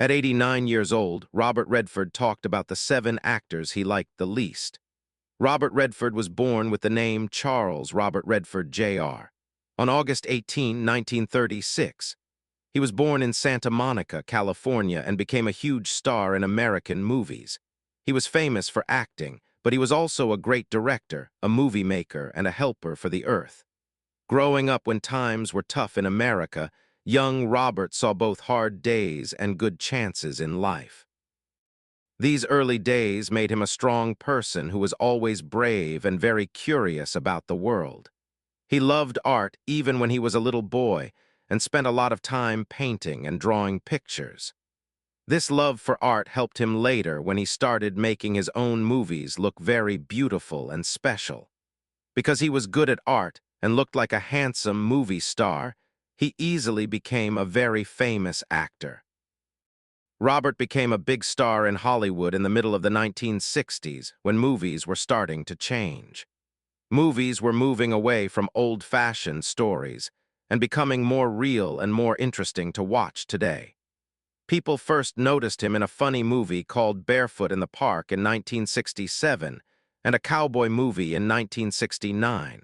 At 89 years old, Robert Redford talked about the 7 actors he liked the least. Robert Redford was born with the name Charles Robert Redford Jr. on August 18, 1936. He was born in Santa Monica, California, and became a huge star in American movies. He was famous for acting, but he was also a great director, a movie maker, and a helper for the earth. Growing up when times were tough in America, young Robert saw both hard days and good chances in life. These early days made him a strong person who was always brave and very curious about the world. He loved art even when he was a little boy and spent a lot of time painting and drawing pictures. This love for art helped him later when he started making his own movies look very beautiful and special. Because he was good at art and looked like a handsome movie star, he easily became a very famous actor. Robert became a big star in Hollywood in the middle of the 1960s when movies were starting to change. Movies were moving away from old-fashioned stories and becoming more real and more interesting to watch today. People first noticed him in a funny movie called Barefoot in the Park in 1967 and a cowboy movie in 1969.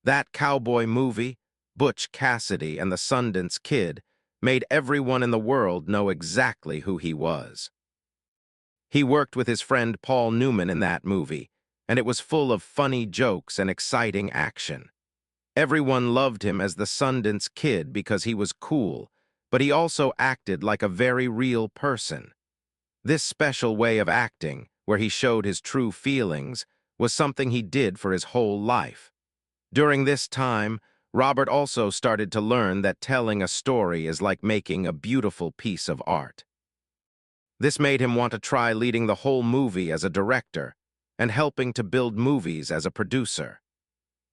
That cowboy movie, Butch Cassidy and the Sundance Kid, made everyone in the world know exactly who he was. He worked with his friend Paul Newman in that movie, and it was full of funny jokes and exciting action. Everyone loved him as the Sundance Kid because he was cool, but he also acted like a very real person. This special way of acting, where he showed his true feelings, was something he did for his whole life. During this time, Robert also started to learn that telling a story is like making a beautiful piece of art. This made him want to try leading the whole movie as a director and helping to build movies as a producer.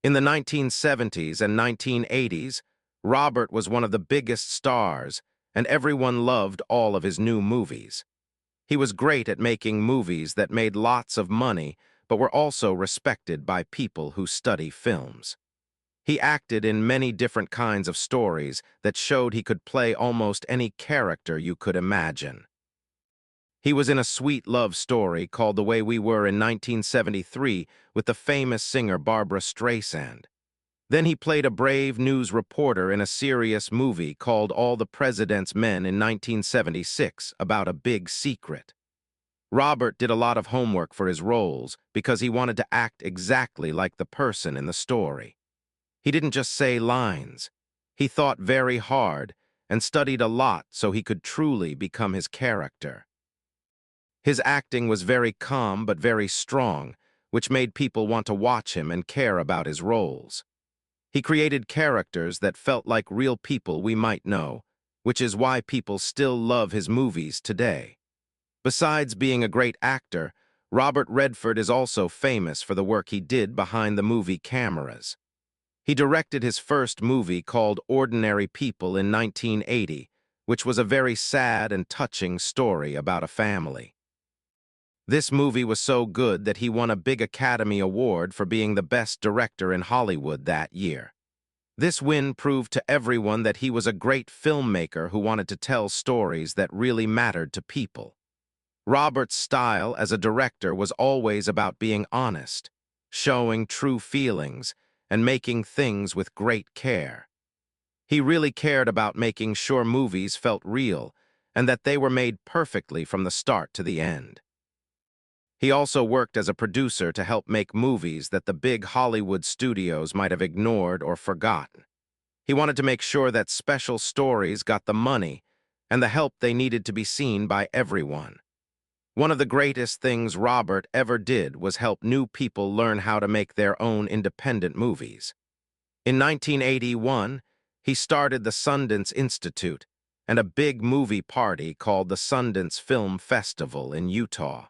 In the 1970s and 1980s, Robert was one of the biggest stars, and everyone loved all of his new movies. He was great at making movies that made lots of money, but were also respected by people who study films. He acted in many different kinds of stories that showed he could play almost any character you could imagine. He was in a sweet love story called The Way We Were in 1973 with the famous singer Barbra Streisand. Then he played a brave news reporter in a serious movie called All the President's Men in 1976 about a big secret. Robert did a lot of homework for his roles because he wanted to act exactly like the person in the story. He didn't just say lines. He thought very hard and studied a lot so he could truly become his character. His acting was very calm but very strong, which made people want to watch him and care about his roles. He created characters that felt like real people we might know, which is why people still love his movies today. Besides being a great actor, Robert Redford is also famous for the work he did behind the movie cameras. He directed his first movie called Ordinary People in 1980, which was a very sad and touching story about a family. This movie was so good that he won a big Academy Award for being the best director in Hollywood that year. This win proved to everyone that he was a great filmmaker who wanted to tell stories that really mattered to people. Robert's style as a director was always about being honest, showing true feelings, and making things with great care. He really cared about making sure movies felt real and that they were made perfectly from the start to the end. He also worked as a producer to help make movies that the big Hollywood studios might have ignored or forgotten. He wanted to make sure that special stories got the money and the help they needed to be seen by everyone. One of the greatest things Robert ever did was help new people learn how to make their own independent movies. In 1981, he started the Sundance Institute and a big movie party called the Sundance Film Festival in Utah.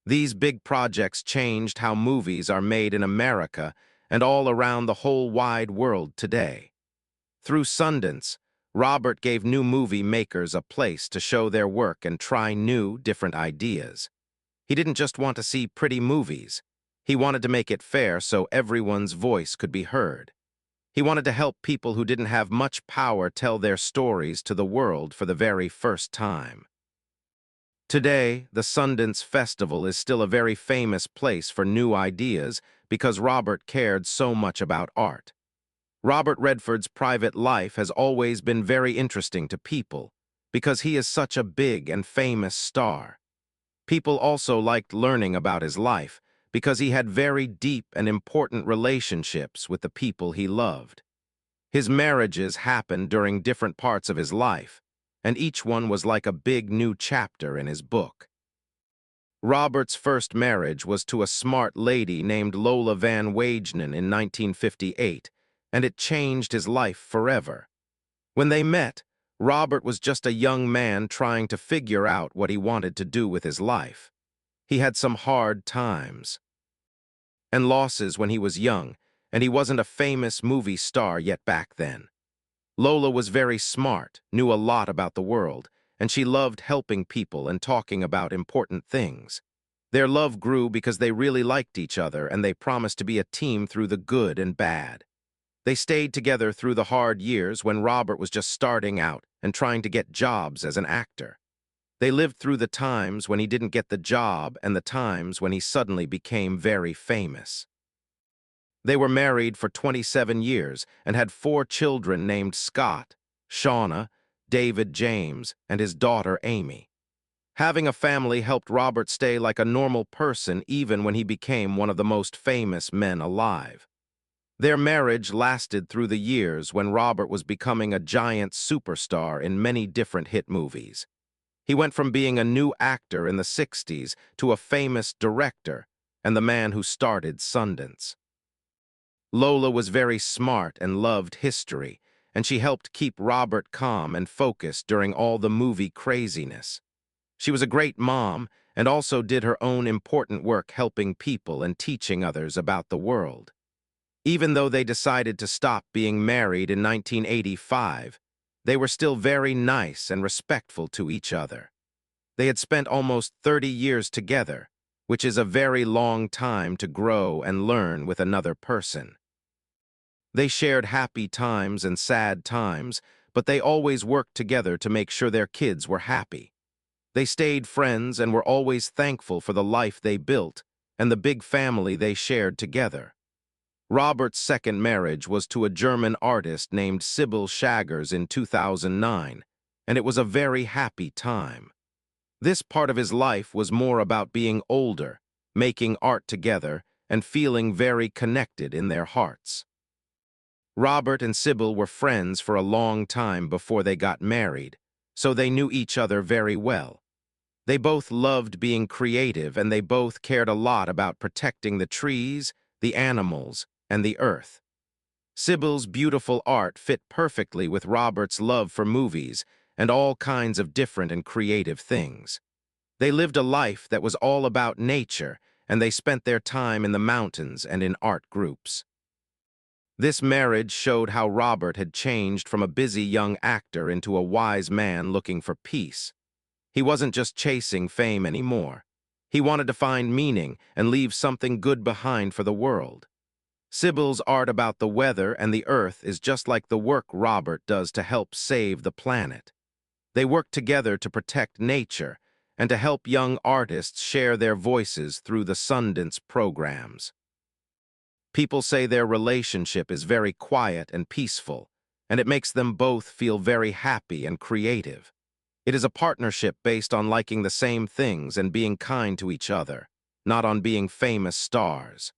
These big projects changed how movies are made in America and all around the whole wide world today. Through Sundance, Robert gave new movie makers a place to show their work and try new, different ideas. He didn't just want to see pretty movies. He wanted to make it fair so everyone's voice could be heard. He wanted to help people who didn't have much power tell their stories to the world for the very first time. Today, the Sundance Festival is still a very famous place for new ideas because Robert cared so much about art. Robert Redford's private life has always been very interesting to people because he is such a big and famous star. People also liked learning about his life because he had very deep and important relationships with the people he loved. His marriages happened during different parts of his life, and each one was like a big new chapter in his book. Robert's first marriage was to a smart lady named Lola Van Wagenen in 1958, and it changed his life forever. When they met, Robert was just a young man trying to figure out what he wanted to do with his life. He had some hard times and losses when he was young, and he wasn't a famous movie star yet back then. Lola was very smart, knew a lot about the world, and she loved helping people and talking about important things. Their love grew because they really liked each other and they promised to be a team through the good and bad. They stayed together through the hard years when Robert was just starting out and trying to get jobs as an actor. They lived through the times when he didn't get the job and the times when he suddenly became very famous. They were married for 27 years and had 4 children named Scott, Shauna, David James, and his daughter Amy. Having a family helped Robert stay like a normal person even when he became one of the most famous men alive. Their marriage lasted through the years when Robert was becoming a giant superstar in many different hit movies. He went from being a new actor in the 60s to a famous director and the man who started Sundance. Lola was very smart and loved history, and she helped keep Robert calm and focused during all the movie craziness. She was a great mom and also did her own important work helping people and teaching others about the world. Even though they decided to stop being married in 1985, they were still very nice and respectful to each other. They had spent almost 30 years together, which is a very long time to grow and learn with another person. They shared happy times and sad times, but they always worked together to make sure their kids were happy. They stayed friends and were always thankful for the life they built and the big family they shared together. Robert's second marriage was to a German artist named Sybil Shaggers in 2009, and it was a very happy time. This part of his life was more about being older, making art together, and feeling very connected in their hearts. Robert and Sybil were friends for a long time before they got married, so they knew each other very well. They both loved being creative and they both cared a lot about protecting the trees, the animals, and the earth. Sybil's beautiful art fit perfectly with Robert's love for movies and all kinds of different and creative things. They lived a life that was all about nature, and they spent their time in the mountains and in art groups. This marriage showed how Robert had changed from a busy young actor into a wise man looking for peace. He wasn't just chasing fame anymore. He wanted to find meaning and leave something good behind for the world. Sybil's art about the weather and the earth is just like the work Robert does to help save the planet. They work together to protect nature and to help young artists share their voices through the Sundance programs. People say their relationship is very quiet and peaceful, and it makes them both feel very happy and creative. It is a partnership based on liking the same things and being kind to each other, not on being famous stars.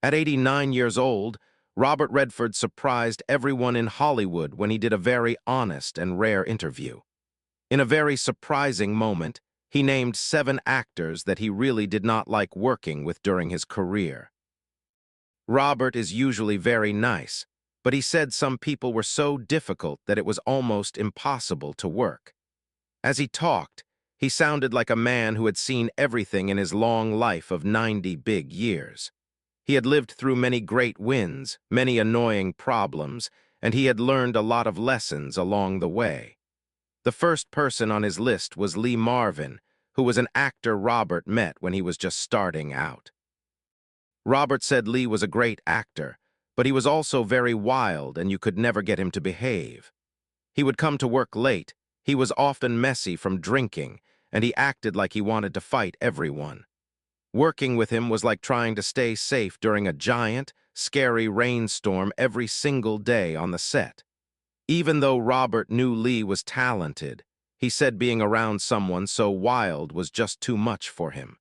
At 89 years old, Robert Redford surprised everyone in Hollywood when he did a very honest and rare interview. In a very surprising moment, he named 7 actors that he really did not like working with during his career. Robert is usually very nice, but he said some people were so difficult that it was almost impossible to work. As he talked, he sounded like a man who had seen everything in his long life of 90 big years. He had lived through many great wins, many annoying problems, and he had learned a lot of lessons along the way. The first person on his list was Lee Marvin, who was an actor Robert met when he was just starting out. Robert said Lee was a great actor, But he was also very wild, and you could never get him to behave. He would come to work late, he was often messy from drinking, and he acted like he wanted to fight everyone. Working with him was like trying to stay safe during a giant, scary rainstorm every single day on the set. Even though Robert knew Lee was talented, he said being around someone so wild was just too much for him.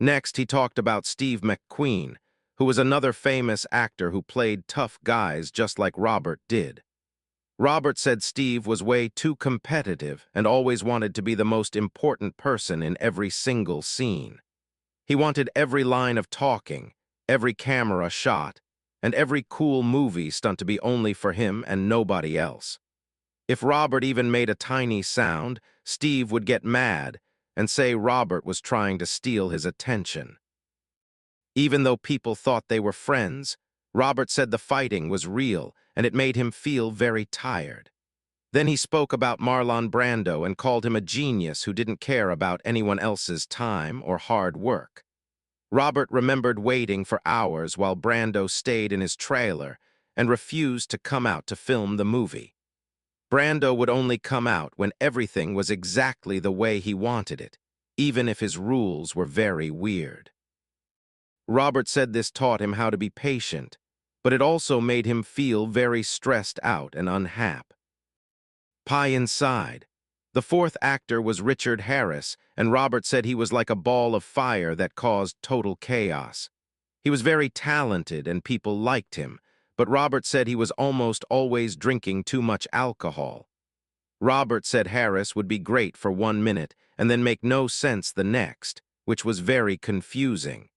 Next, he talked about Steve McQueen, who was another famous actor who played tough guys just like Robert did. Robert said Steve was way too competitive and always wanted to be the most important person in every single scene. He wanted every line of talking, every camera shot, and every cool movie stunt to be only for him and nobody else. If Robert even made a tiny sound, Steve would get mad and say Robert was trying to steal his attention. Even though people thought they were friends, Robert said the fighting was real and it made him feel very tired. Then he spoke about Marlon Brando and called him a genius who didn't care about anyone else's time or hard work. Robert remembered waiting for hours while Brando stayed in his trailer and refused to come out to film the movie. Brando would only come out when everything was exactly the way he wanted it, even if his rules were very weird. Robert said this taught him how to be patient, but it also made him feel very stressed out and unhappy. Pie inside. The fourth actor was Richard Harris, and Robert said he was like a ball of fire that caused total chaos. He was very talented and people liked him, but Robert said he was almost always drinking too much alcohol. Robert said Harris would be great for 1 minute and then make no sense the next, which was very confusing.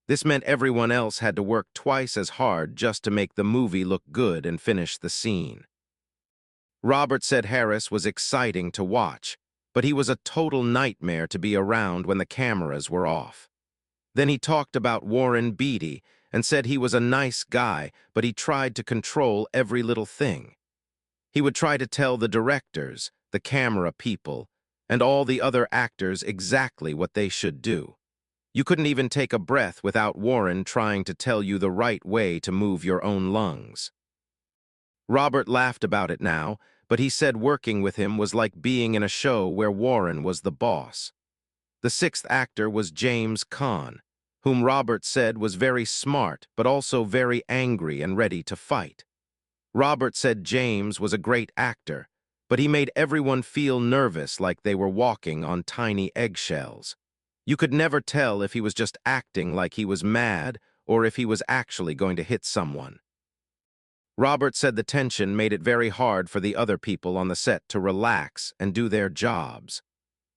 This meant everyone else had to work twice as hard just to make the movie look good and finish the scene. Robert said Harris was exciting to watch, but he was a total nightmare to be around when the cameras were off. Then he talked about Warren Beatty and said he was a nice guy, but he tried to control every little thing. He would try to tell the directors, the camera people, and all the other actors exactly what they should do. You couldn't even take a breath without Warren trying to tell you the right way to move your own lungs. Robert laughed about it now, but he said working with him was like being in a show where Warren was the boss. The sixth actor was James Caan, whom Robert said was very smart but also very angry and ready to fight. Robert said James was a great actor, but he made everyone feel nervous like they were walking on tiny eggshells. You could never tell if he was just acting like he was mad or if he was actually going to hit someone. Robert said the tension made it very hard for the other people on the set to relax and do their jobs.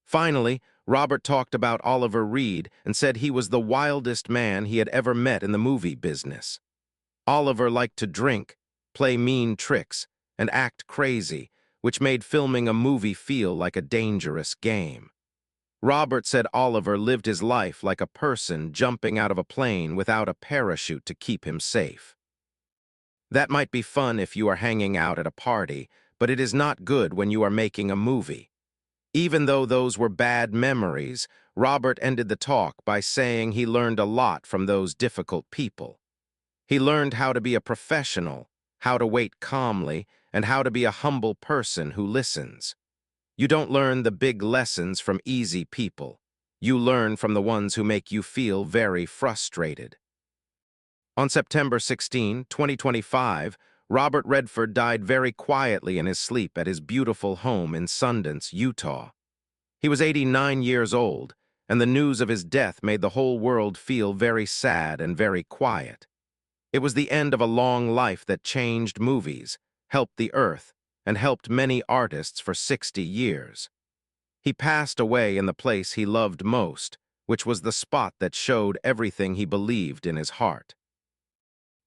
Finally, Robert talked about Oliver Reed and said he was the wildest man he had ever met in the movie business. Oliver liked to drink, play mean tricks, and act crazy, which made filming a movie feel like a dangerous game. Robert said Oliver lived his life like a person jumping out of a plane without a parachute to keep him safe. That might be fun if you are hanging out at a party, but it is not good when you are making a movie. Even though those were bad memories, Robert ended the talk by saying he learned a lot from those difficult people. He learned how to be a professional, how to wait calmly, and how to be a humble person who listens. You don't learn the big lessons from easy people. You learn from the ones who make you feel very frustrated. On September 16, 2025, Robert Redford died very quietly in his sleep at his beautiful home in Sundance, Utah. He was 89 years old, and the news of his death made the whole world feel very sad and very quiet. It was the end of a long life that changed movies, helped the earth, and helped many artists for 60 years. He passed away in the place he loved most, which was the spot that showed everything he believed in his heart.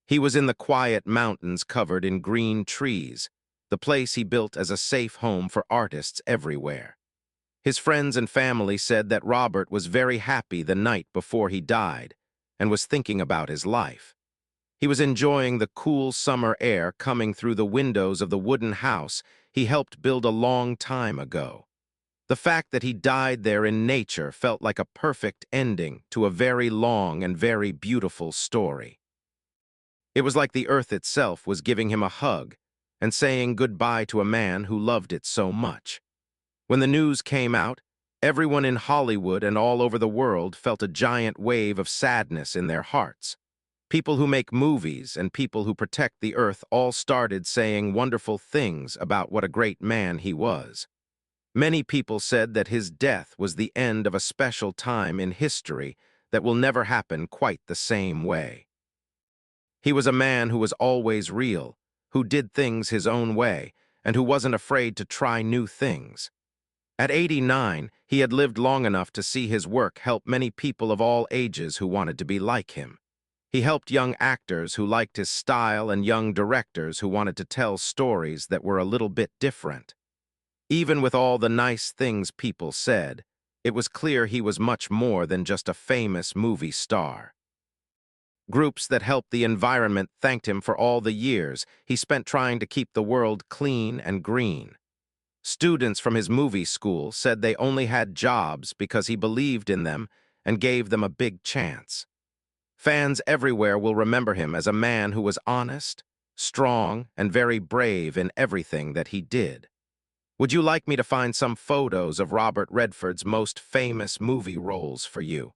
He was in the quiet mountains covered in green trees, the place he built as a safe home for artists everywhere. His friends and family said that Robert was very happy the night before he died and was thinking about his life. He was enjoying the cool summer air coming through the windows of the wooden house he helped build a long time ago. The fact that he died there in nature felt like a perfect ending to a very long and very beautiful story. It was like the earth itself was giving him a hug and saying goodbye to a man who loved it so much. When the news came out, everyone in Hollywood and all over the world felt a giant wave of sadness in their hearts. People who make movies and people who protect the earth all started saying wonderful things about what a great man he was. Many people said that his death was the end of a special time in history that will never happen quite the same way. He was a man who was always real, who did things his own way, and who wasn't afraid to try new things. At 89, he had lived long enough to see his work help many people of all ages who wanted to be like him. He helped young actors who liked his style and young directors who wanted to tell stories that were a little bit different. Even with all the nice things people said, it was clear he was much more than just a famous movie star. Groups that helped the environment thanked him for all the years he spent trying to keep the world clean and green. Students from his movie school said they only had jobs because he believed in them and gave them a big chance. Fans everywhere will remember him as a man who was honest, strong, and very brave in everything that he did. Would you like me to find some photos of Robert Redford's most famous movie roles for you?